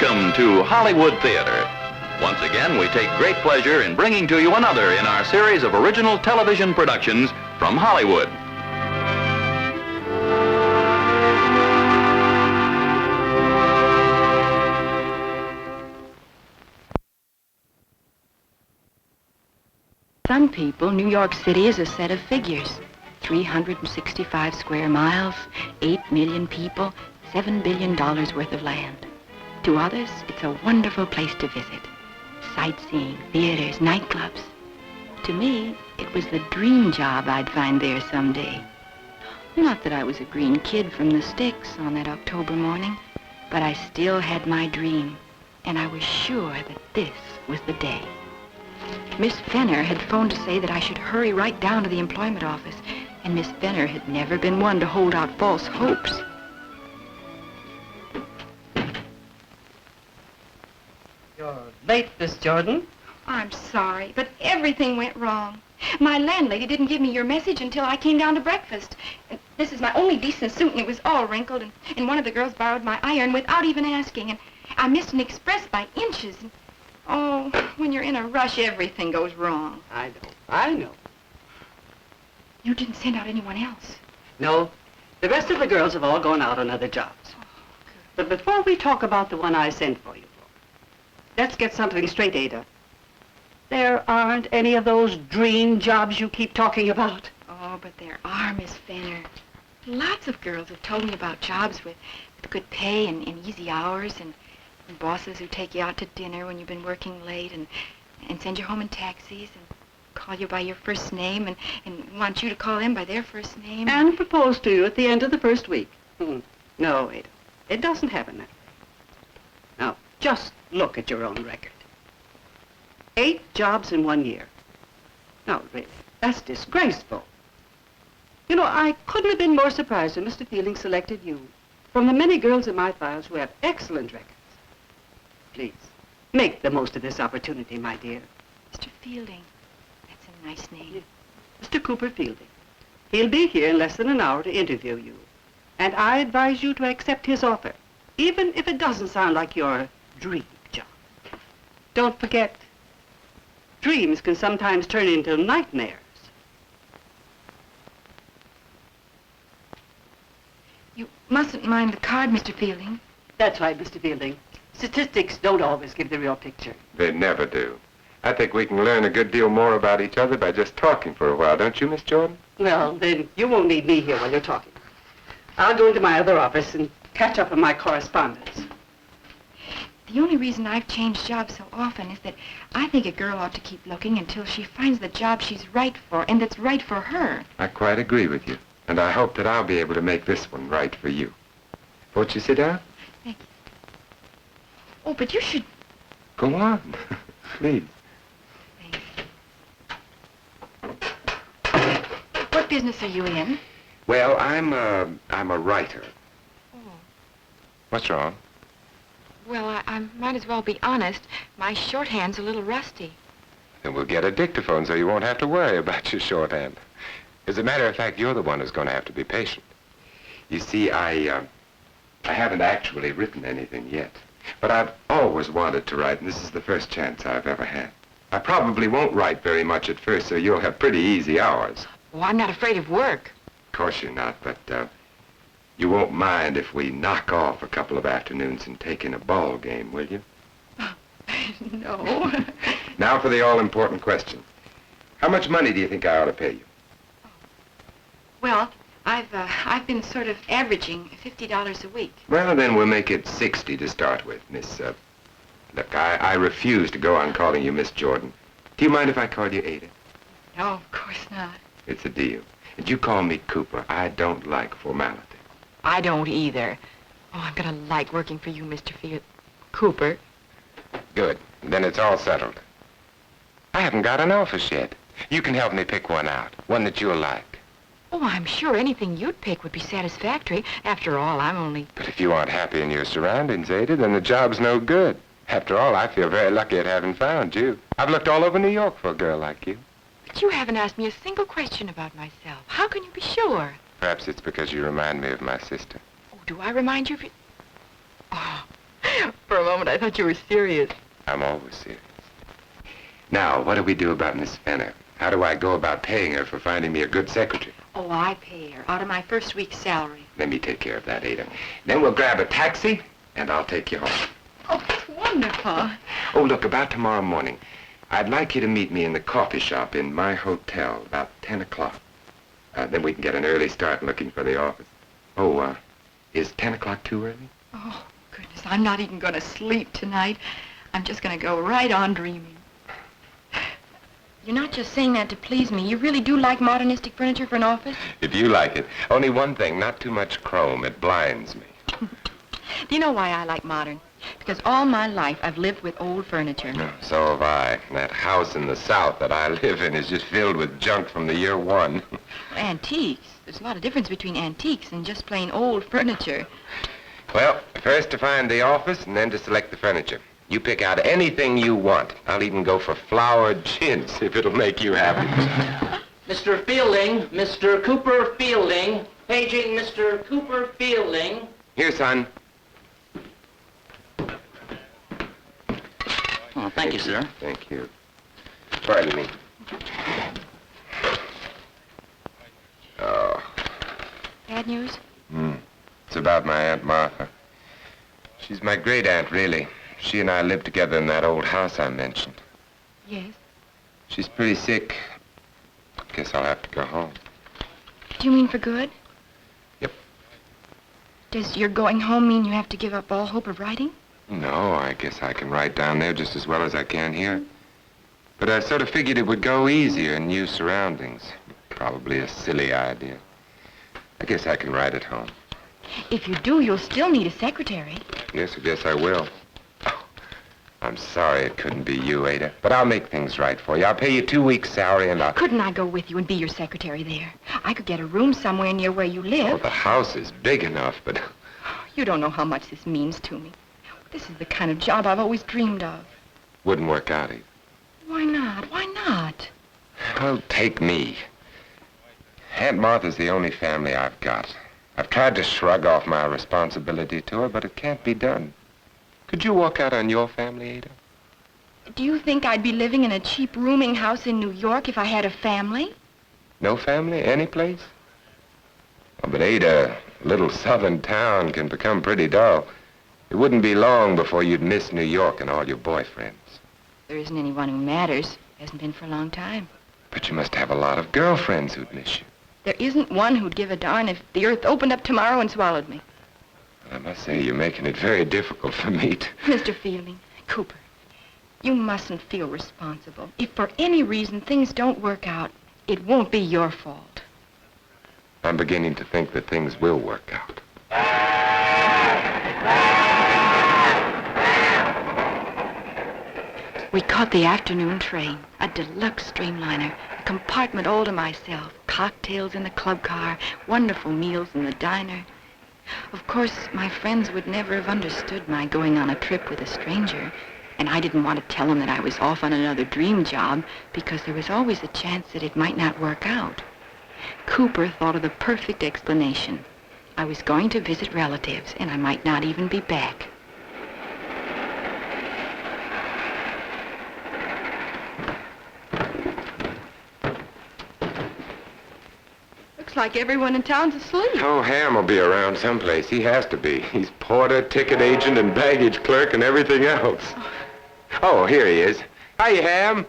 Welcome to Hollywood Theater. Once again, we take great pleasure in bringing to you another in our series of original television productions from Hollywood. Some people, New York City is a set of figures. 365 square miles, 8 million people, $7 billion worth of land. To others, it's a wonderful place to visit. Sightseeing, theaters, nightclubs. To me, it was the dream job I'd find there someday. Not that I was a green kid from the sticks on that October morning, but I still had my dream, and I was sure that this was the day. Miss Fenner had phoned to say that I should hurry right down to the employment office, and Miss Fenner had never been one to hold out false hopes. You're late, Miss Jordan. I'm sorry, but everything went wrong. My landlady didn't give me your message until I came down to breakfast. And this is my only decent suit, and it was all wrinkled, and one of the girls borrowed my iron without even asking, and I missed an express by inches. And, oh, when you're in a rush, everything goes wrong. I know. You didn't send out anyone else? No, the rest of the girls have all gone out on other jobs. Oh, But before we talk about the one I sent for you, let's get something straight, Ada. There aren't any of those dream jobs you keep talking about. Oh, but there are, Miss Fenner. Lots of girls have told me about jobs with good pay and easy hours and bosses who take you out to dinner when you've been working late and send you home in taxis and call you by your first name and want you to call them by their first name. And propose to you at the end of the first week. No, Ada, it doesn't happen that way. Now, just look at your own record. 8 jobs in 1 year. No, really, that's disgraceful. You know, I couldn't have been more surprised when Mr. Fielding selected you from the many girls in my files who have excellent records. Please, make the most of this opportunity, my dear. Mr. Fielding, that's a nice name. Yeah. Mr. Cooper Fielding. He'll be here in less than an hour to interview you. And I advise you to accept his offer, even if it doesn't sound like your dream job. Don't forget, dreams can sometimes turn into nightmares. You mustn't mind the card, Mr. Fielding. That's right, Mr. Fielding. Statistics don't always give the real picture. They never do. I think we can learn a good deal more about each other by just talking for a while, don't you, Miss Jordan? Well, then you won't need me here while you're talking. I'll go into my other office and catch up on my correspondence. The only reason I've changed jobs so often is that I think a girl ought to keep looking until she finds the job she's right for and that's right for her. I quite agree with you, and I hope that I'll be able to make this one right for you. Won't you sit down? Thank you. Oh, but you should... Go on, please. Thanks. What business are you in? Well, I'm a writer. Oh. What's wrong? Well, I might as well be honest. My shorthand's a little rusty. Then we'll get a dictaphone so you won't have to worry about your shorthand. As a matter of fact, you're the one who's going to have to be patient. You see, I haven't actually written anything yet. But I've always wanted to write, and this is the first chance I've ever had. I probably won't write very much at first, so you'll have pretty easy hours. Well, I'm not afraid of work. Of course you're not, but you won't mind if we knock off a couple of afternoons and take in a ball game, will you? No. Now for the all-important question. How much money do you think I ought to pay you? Well, I've been sort of averaging $50 a week. Well, then we'll make it 60 to start with, Miss, look, I refuse to go on calling you Miss Jordan. Do you mind if I call you Ada? No, of course not. It's a deal. And you call me Cooper. I don't like formality. I don't either. Oh, I'm gonna like working for you, Mr. Cooper. Good. Then it's all settled. I haven't got an office yet. You can help me pick one out, one that you'll like. Oh, I'm sure anything you'd pick would be satisfactory. After all, I'm only... But if you aren't happy in your surroundings, Ada, then the job's no good. After all, I feel very lucky at having found you. I've looked all over New York for a girl like you. But you haven't asked me a single question about myself. How can you be sure? Perhaps it's because you remind me of my sister. Oh, do I remind you of it? Oh, For a moment, I thought you were serious. I'm always serious. Now, what do we do about Miss Fenner? How do I go about paying her for finding me a good secretary? Oh, I pay her out of my first week's salary. Let me take care of that, Ada. Then we'll grab a taxi, and I'll take you home. Oh, that's wonderful. Oh, look, about tomorrow morning, I'd like you to meet me in the coffee shop in my hotel about 10 o'clock. Then we can get an early start looking for the office. Oh, is 10 o'clock too early? Oh, goodness, I'm not even going to sleep tonight. I'm just going to go right on dreaming. You're not just saying that to please me. You really do like modernistic furniture for an office? If you like it. Only one thing, not too much chrome. It blinds me. Do you know why I like modern? Because all my life I've lived with old furniture. No, so have I. That house in the South that I live in is just filled with junk from the year one. Antiques. There's a lot of difference between antiques and just plain old furniture. Well, first to find the office and then to select the furniture. You pick out anything you want. I'll even go for flowered chintz if it'll make you happy. Mr. Fielding, Mr. Cooper Fielding, paging Mr. Cooper Fielding. Here, son. Oh, thank you, sir. Thank you. Pardon me. Oh. Bad news? It's about my Aunt Martha. She's my great-aunt, really. She and I lived together in that old house I mentioned. Yes. She's pretty sick. Guess I'll have to go home. Do you mean for good? Yep. Does your going home mean you have to give up all hope of writing? No, I guess I can write down there just as well as I can here. But I sort of figured it would go easier in new surroundings. Probably a silly idea. I guess I can write at home. If you do, you'll still need a secretary. Yes, I guess I will. Oh, I'm sorry it couldn't be you, Ada. But I'll make things right for you. I'll pay you 2 weeks' salary and I'll... Couldn't I go with you and be your secretary there? I could get a room somewhere near where you Oh, live. the house is big enough, but... You don't know how much this means to me. This is the kind of job I've always dreamed of. Wouldn't work out either. Why not? Why not? Well, take me. Aunt Martha's the only family I've got. I've tried to shrug off my responsibility to her, but it can't be done. Could you walk out on your family, Ada? Do you think I'd be living in a cheap rooming house in New York if I had a family? No family? Any place? Oh, but Ada, a little southern town can become pretty dull. It wouldn't be long before you'd miss New York and all your boyfriends. There isn't anyone who matters. Hasn't been for a long time. But you must have a lot of girlfriends who'd miss you. There isn't one who'd give a darn if the earth opened up tomorrow and swallowed me. I must say, you're making it very difficult for me to... Mr. Fielding, Cooper, you mustn't feel responsible. If for any reason things don't work out, it won't be your fault. I'm beginning to think that things will work out. We caught the afternoon train, a deluxe streamliner, a compartment all to myself, cocktails in the club car, wonderful meals in the diner. Of course, my friends would never have understood my going on a trip with a stranger, and I didn't want to tell them that I was off on another dream job because there was always a chance that it might not work out. Cooper thought of the perfect explanation. I was going to visit relatives, and I might not even be back. Looks like everyone in town's asleep. Oh, Ham will be around someplace. He has to be. He's porter, ticket agent, and baggage clerk, and everything else. Oh, here he is. Hi, Ham.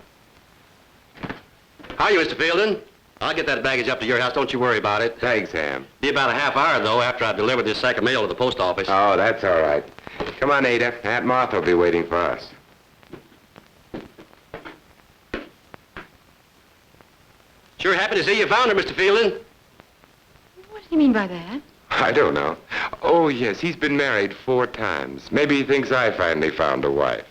How are you, Mr. Fielding? I'll get that baggage up to your house. Don't you worry about it. Thanks, Ham. Be about a half hour, though, after I've delivered this sack of mail to the post office. Oh, that's all right. Come on, Ada. Aunt Martha will be waiting for us. Sure happy to see you found her, Mr. Fielding. What do you mean by that? I don't know. Oh, yes, he's been married 4 times. Maybe he thinks I finally found a wife.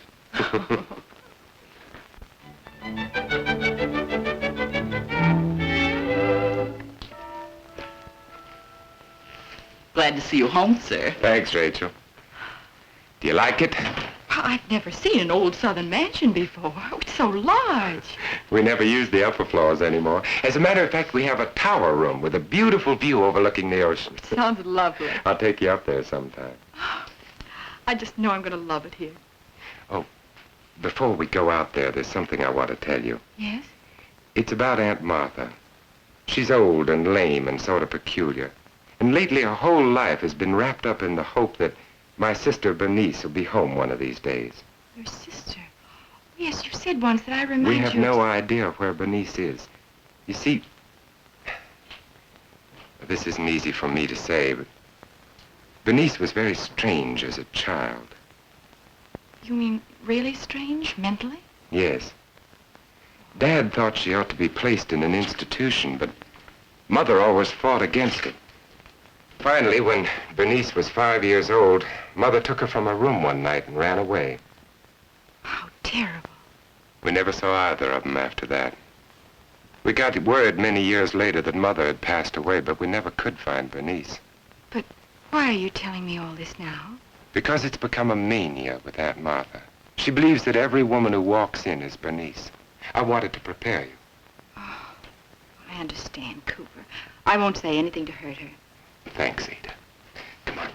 Glad to see you home, sir. Thanks, Rachel. Do you like it? Well, I've never seen an old southern mansion before. Oh, it's so large. We never use the upper floors anymore. As a matter of fact, we have a tower room with a beautiful view overlooking the ocean. Sounds lovely. I'll take you up there sometime. I just know I'm going to love it here. Oh, before we go out there, there's something I want to tell you. Yes? It's about Aunt Martha. She's old and lame and sort of peculiar. And lately her whole life has been wrapped up in the hope that my sister Bernice will be home one of these days. Your sister? Yes, you said once that I remind you... We have no idea where Bernice is. You see, this isn't easy for me to say, but Bernice was very strange as a child. You mean really strange, mentally? Yes. Dad thought she ought to be placed in an institution, but Mother always fought against it. Finally, when Bernice was 5 years old, Mother took her from her room one night and ran away. How terrible. We never saw either of them after that. We got word many years later that Mother had passed away, but we never could find Bernice. But why are you telling me all this now? Because it's become a mania with Aunt Martha. She believes that every woman who walks in is Bernice. I wanted to prepare you. Oh, I understand, Cooper. I won't say anything to hurt her. Thanks, Ada. Come on.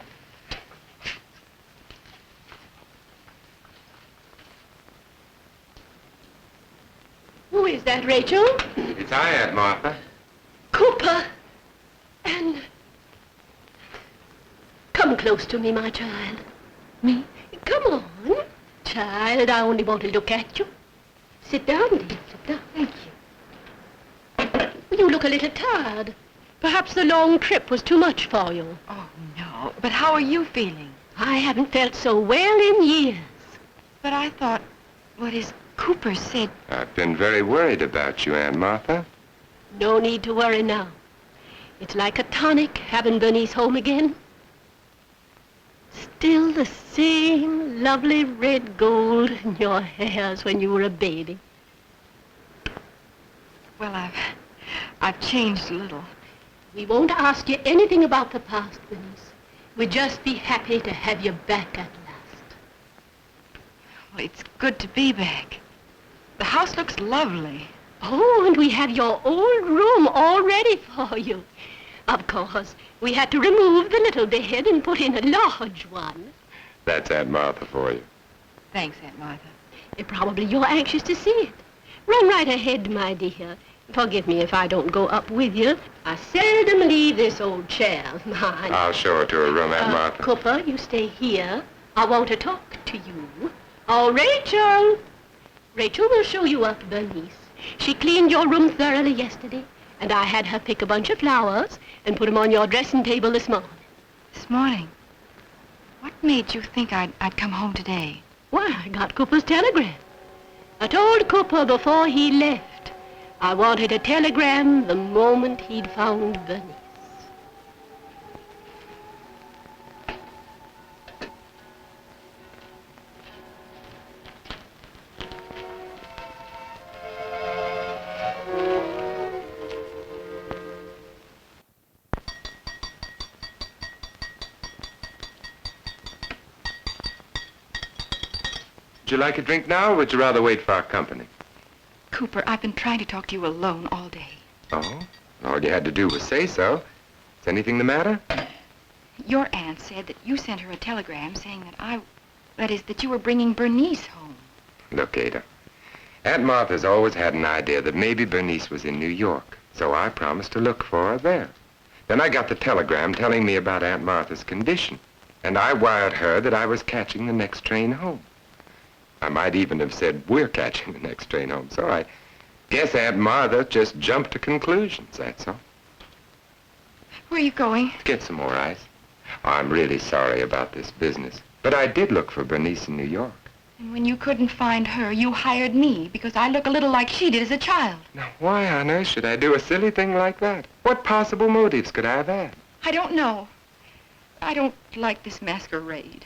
Who is that, Rachel? It's I, Aunt Martha. Cooper. And... Come close to me, my child. Me? Come on. Child, I only want to look at you. Sit down, dear. Sit down. Thank you. You look a little tired. Perhaps the long trip was too much for you. Oh, no. But how are you feeling? I haven't felt so well in years. But I thought, what is Cooper said... I've been very worried about you, Aunt Martha. No need to worry now. It's like a tonic having Bernice home again. Still the same lovely red gold in your hair as when you were a baby. Well, I've changed a little. We won't ask you anything about the past, Bernice. We'd just be happy to have you back at last. Well, it's good to be back. The house looks lovely. Oh, and we have your old room all ready for you. Of course, we had to remove the little bed and put in a large one. That's Aunt Martha for you. Thanks, Aunt Martha. Probably you're anxious to see it. Run right ahead, my dear. Forgive me if I don't go up with you. I seldom leave this old chair of mine. I'll show her to her room, Aunt Martha. Cooper, you stay here. I want to talk to you. Oh, Rachel! Rachel will show you up, Bernice. She cleaned your room thoroughly yesterday, and I had her pick a bunch of flowers and put them on your dressing table this morning. This morning? What made you think I'd come home today? Why, I got Cooper's telegram. I told Cooper before he left I wanted a telegram the moment he'd found Bernice. Would you like a drink now, or would you rather wait for our company? Cooper, I've been trying to talk to you alone all day. Oh? All you had to do was say so. Is anything the matter? Your aunt said that you sent her a telegram saying that you were bringing Bernice home. Look, Ada, Aunt Martha's always had an idea that maybe Bernice was in New York, so I promised to look for her there. Then I got the telegram telling me about Aunt Martha's condition, and I wired her that I was catching the next train home. I might even have said we're catching the next train home, so I guess Aunt Martha just jumped to conclusions, that's all. Where are you going? Get some more ice. Oh, I'm really sorry about this business, but I did look for Bernice in New York. And when you couldn't find her, you hired me because I look a little like she did as a child. Now, why on earth should I do a silly thing like that? What possible motives could I have had? I don't know. I don't like this masquerade.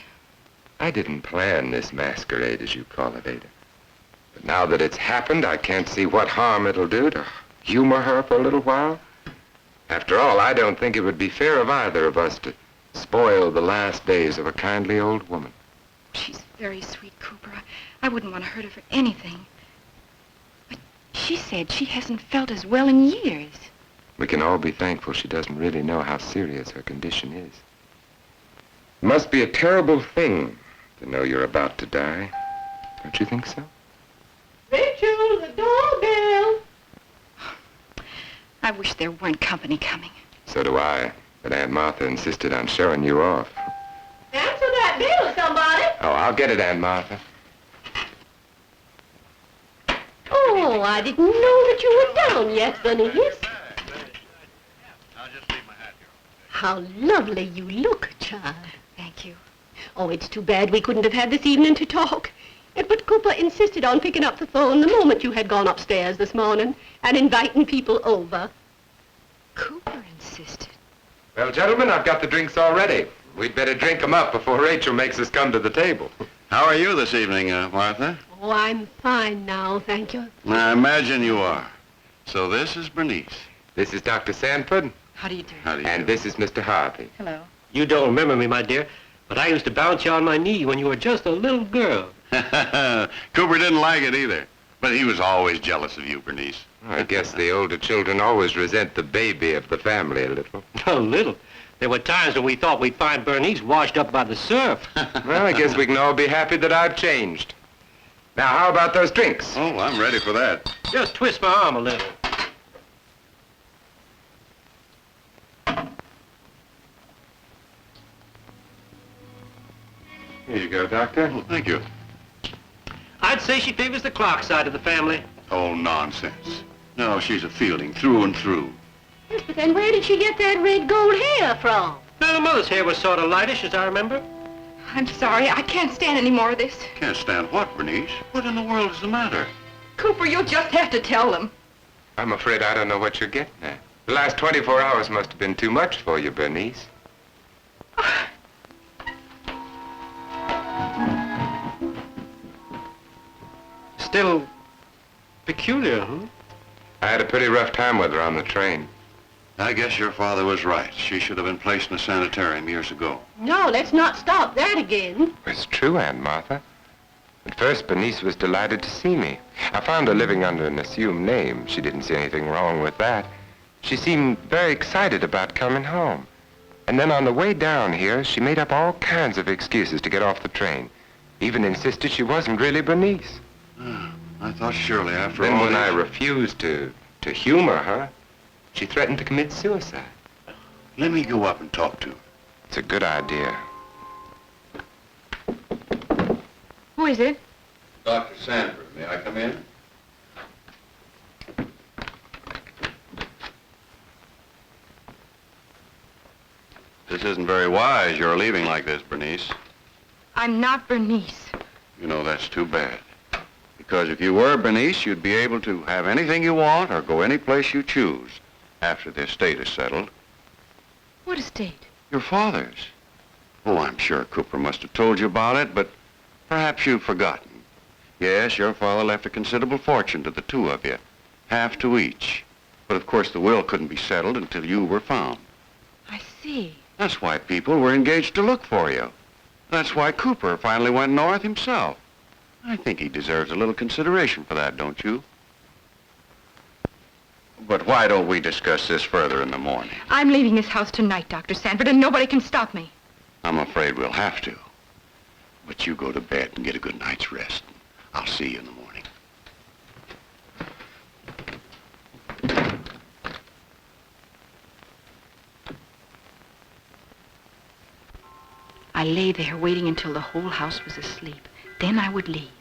I didn't plan this masquerade, as you call it, Ada. But now that it's happened, I can't see what harm it'll do to humor her for a little while. After all, I don't think it would be fair of either of us to spoil the last days of a kindly old woman. She's very sweet, Cooper. I wouldn't want to hurt her for anything. But she said she hasn't felt as well in years. We can all be thankful she doesn't really know how serious her condition is. It must be a terrible thing To know you're about to die. Don't you think so? Rachel, the doorbell. I wish there weren't company coming. So do I. But Aunt Martha insisted on showing you off. Answer that bell, somebody. Oh, I'll get it, Aunt Martha. Oh, I didn't know that you were down yet, Bernice. I'll just leave my hat here. How lovely you look, child. Thank you. Oh, it's too bad we couldn't have had this evening to talk. But Cooper insisted on picking up the phone the moment you had gone upstairs this morning and inviting people over. Cooper insisted. Well, gentlemen, I've got the drinks all ready. We'd better drink 'em up before Rachel makes us come to the table. How are you this evening, Martha? Oh, I'm fine now, thank you. I imagine you are. So this is Bernice. This is Dr. Sanford, How do you do? How do you and do? this is Mr. Harvey. Hello. You don't remember me, my dear, but I used to bounce you on my knee when you were just a little girl. Cooper didn't like it either, but he was always jealous of you, Bernice. I guess the older children always resent the baby of the family a little. A little. There were times when we thought we'd find Bernice washed up by the surf. Well, I guess we can all be happy that I've changed. Now, how about those drinks? Oh, I'm ready for that. Just twist my arm a little. Here you go, Doctor. Oh, thank you. I'd say she favors the Clark side of the family. Oh, nonsense. No, she's a Fielding through and through. Yes, but then where did she get that red gold hair from? Now, the mother's hair was sort of lightish, as I remember. I'm sorry. I can't stand any more of this. Can't stand what, Bernice? What in the world is the matter? Cooper, you'll just have to tell them. I'm afraid I don't know what you're getting at. The last 24 hours must have been too much for you, Bernice. Still peculiar, huh? I had a pretty rough time with her on the train. I guess your father was right. She should have been placed in a sanitarium years ago. No, let's not stop that again. It's true, Aunt Martha. At first, Bernice was delighted to see me. I found her living under an assumed name. She didn't see anything wrong with that. She seemed very excited about coming home. And then on the way down here, she made up all kinds of excuses to get off the train. Even insisted she wasn't really Bernice. I thought surely after Then all when I these- refused to humor her, she threatened to commit suicide. Let me go up and talk to her. It's a good idea. Who is it? Dr. Sanford, may I come in? This isn't very wise, you're leaving like this, Bernice. I'm not Bernice. You know, that's too bad. Because if you were Bernice, you'd be able to have anything you want or go any place you choose after the estate is settled. What estate? Your father's. Oh, I'm sure Cooper must have told you about it, but perhaps you've forgotten. Yes, your father left a considerable fortune to the two of you, half to each. But of course the will couldn't be settled until you were found. I see. That's why people were engaged to look for you. That's why Cooper finally went north himself. I think he deserves a little consideration for that, don't you? But why don't we discuss this further in the morning? I'm leaving this house tonight, Dr. Sanford, and nobody can stop me. I'm afraid we'll have to. But you go to bed and get a good night's rest. I'll see you in the morning. I lay there waiting until the whole house was asleep. Then I would leave.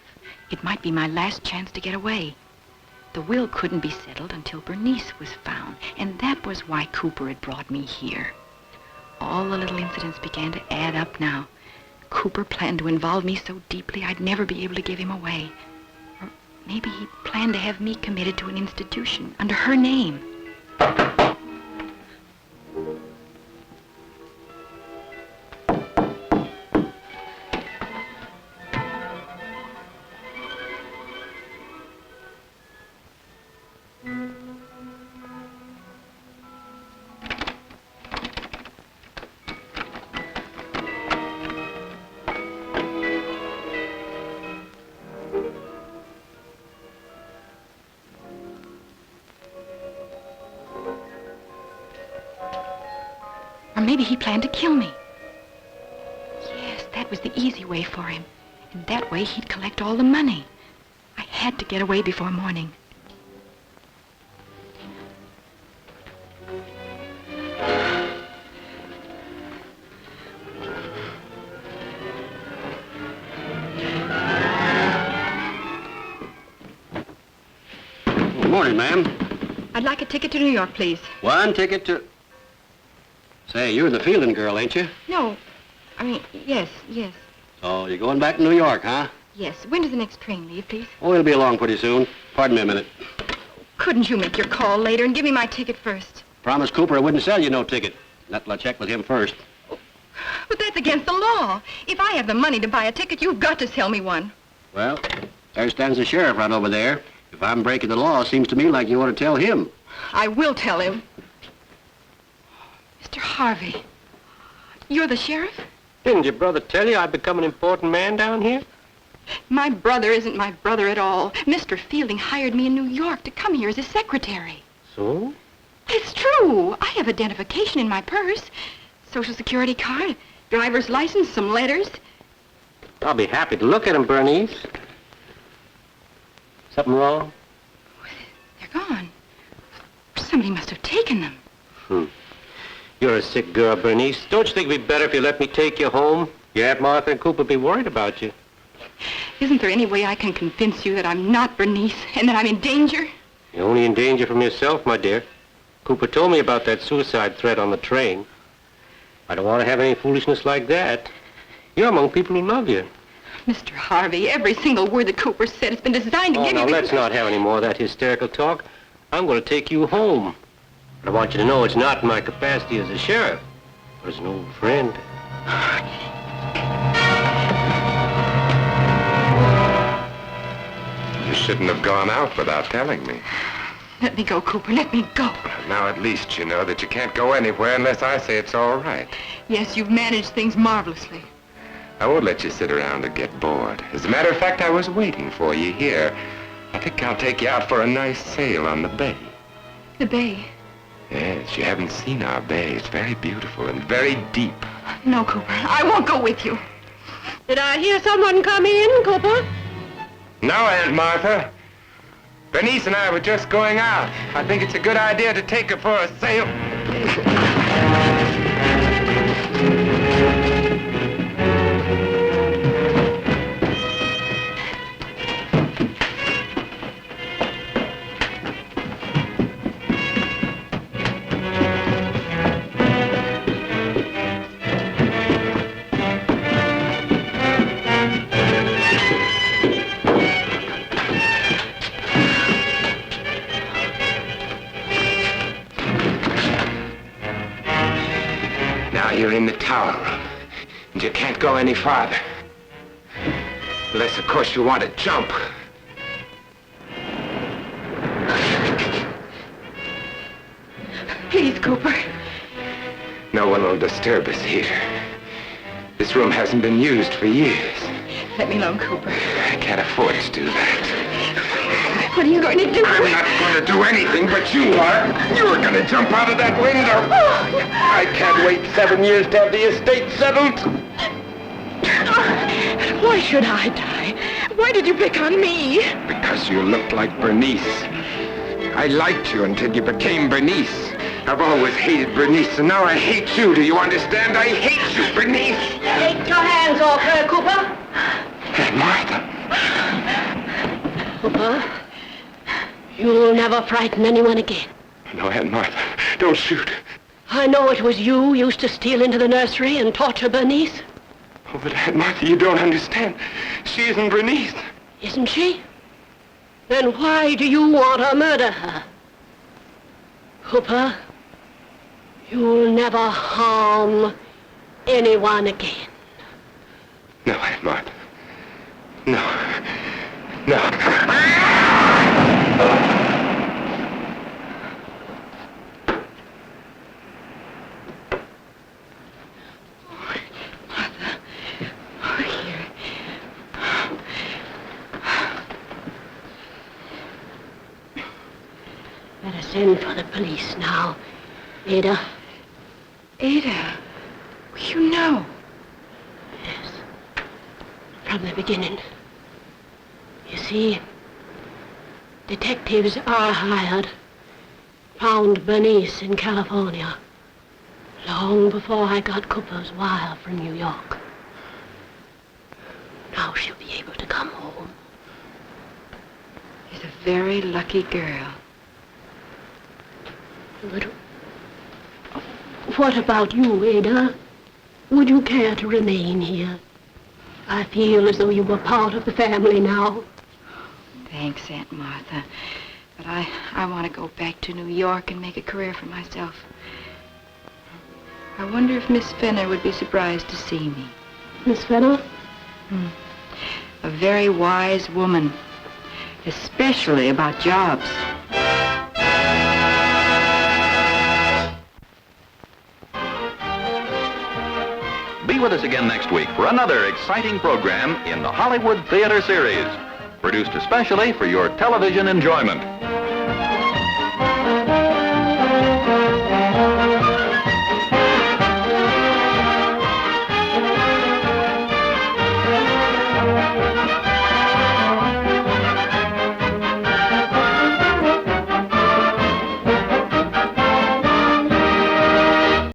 It might be my last chance to get away. The will couldn't be settled until Bernice was found, and that was why Cooper had brought me here. All the little incidents began to add up now. Cooper planned to involve me so deeply I'd never be able to give him away. Or maybe he planned to have me committed to an institution under her name. Or maybe he planned to kill me. Yes, that was the easy way for him. And that way he'd collect all the money. I had to get away before morning. Good morning, ma'am. I'd like a ticket to New York, please. One ticket to... Say, you're the fielding girl, ain't you? No. I mean, yes. Oh, you're going back to New York, huh? Yes. When does the next train leave, please? Oh, it'll be along pretty soon. Pardon me a minute. Couldn't you make your call later and give me my ticket first? Promised Cooper I wouldn't sell you no ticket. Not till I check with him first. But that's against the law. If I have the money to buy a ticket, you've got to sell me one. Well, there stands the sheriff right over there. If I'm breaking the law, seems to me like you ought to tell him. I will tell him. Mr. Harvey, you're the sheriff? Didn't your brother tell you I'd become an important man down here? My brother isn't my brother at all. Mr. Fielding hired me in New York to come here as his secretary. So? It's true. I have identification in my purse. Social security card, driver's license, some letters. I'll be happy to look at them, Bernice. Something wrong? They're gone. Somebody must have taken them. You're a sick girl, Bernice. Don't you think it'd be better if you let me take you home? Your Aunt Martha and Cooper would be worried about you. Isn't there any way I can convince you that I'm not Bernice and that I'm in danger? You're only in danger from yourself, my dear. Cooper told me about that suicide threat on the train. I don't want to have any foolishness like that. You're among people who love you. Mr. Harvey, every single word that Cooper said has been designed to give you... Oh, now, let's not have any more of that hysterical talk. I'm going to take you home. But I want you to know it's not in my capacity as a sheriff, but as an old friend. You shouldn't have gone out without telling me. Let me go, Cooper. Let me go. Now at least you know that you can't go anywhere unless I say it's all right. Yes, you've managed things marvelously. I won't let you sit around and get bored. As a matter of fact, I was waiting for you here. I think I'll take you out for a nice sail on the bay. The bay? Yes, you haven't seen our bay. It's very beautiful and very deep. No, Cooper. I won't go with you. Did I hear someone come in, Cooper? No, Aunt Martha. Bernice and I were just going out. I think it's a good idea to take her for a sail. You're in the tower room, and you can't go any farther. Unless, of course, you want to jump. Please, Cooper. No one will disturb us here. This room hasn't been used for years. Let me alone, Cooper. I can't afford to do that. What are you going to do? I'm not going to do anything, but you are. You're going to jump out of that window. I can't wait 7 years to have the estate settled. Why should I die? Why did you pick on me? Because you looked like Bernice. I liked you until you became Bernice. I've always hated Bernice, and now I hate you. Do you understand? I hate you, Bernice. Take your hands off her, Cooper. Aunt Martha. Cooper, you'll never frighten anyone again. No, Aunt Martha, don't shoot. I know it was you used to steal into the nursery and torture Bernice. Oh, but Aunt Martha, you don't understand. She isn't Bernice. Isn't she? Then why do you want to murder her? Cooper, you'll never harm anyone again. No, Aunt Martha. No. No. Let us send for the police now. Ada? Ada? You know. Yes. From from the beginning. You see, detectives I hired found Bernice in California long before I got Cooper's wire from New York. Now she'll be able to come home. She's a very lucky girl. But what about you, Ada? Would you care to remain here? I feel as though you were part of the family now. Thanks, Aunt Martha. But I want to go back to New York and make a career for myself. I wonder if Miss Fenner would be surprised to see me. Miss Fenner? A very wise woman, especially about jobs. Be with us again next week for another exciting program in the Hollywood Theater Series, produced especially for your television enjoyment.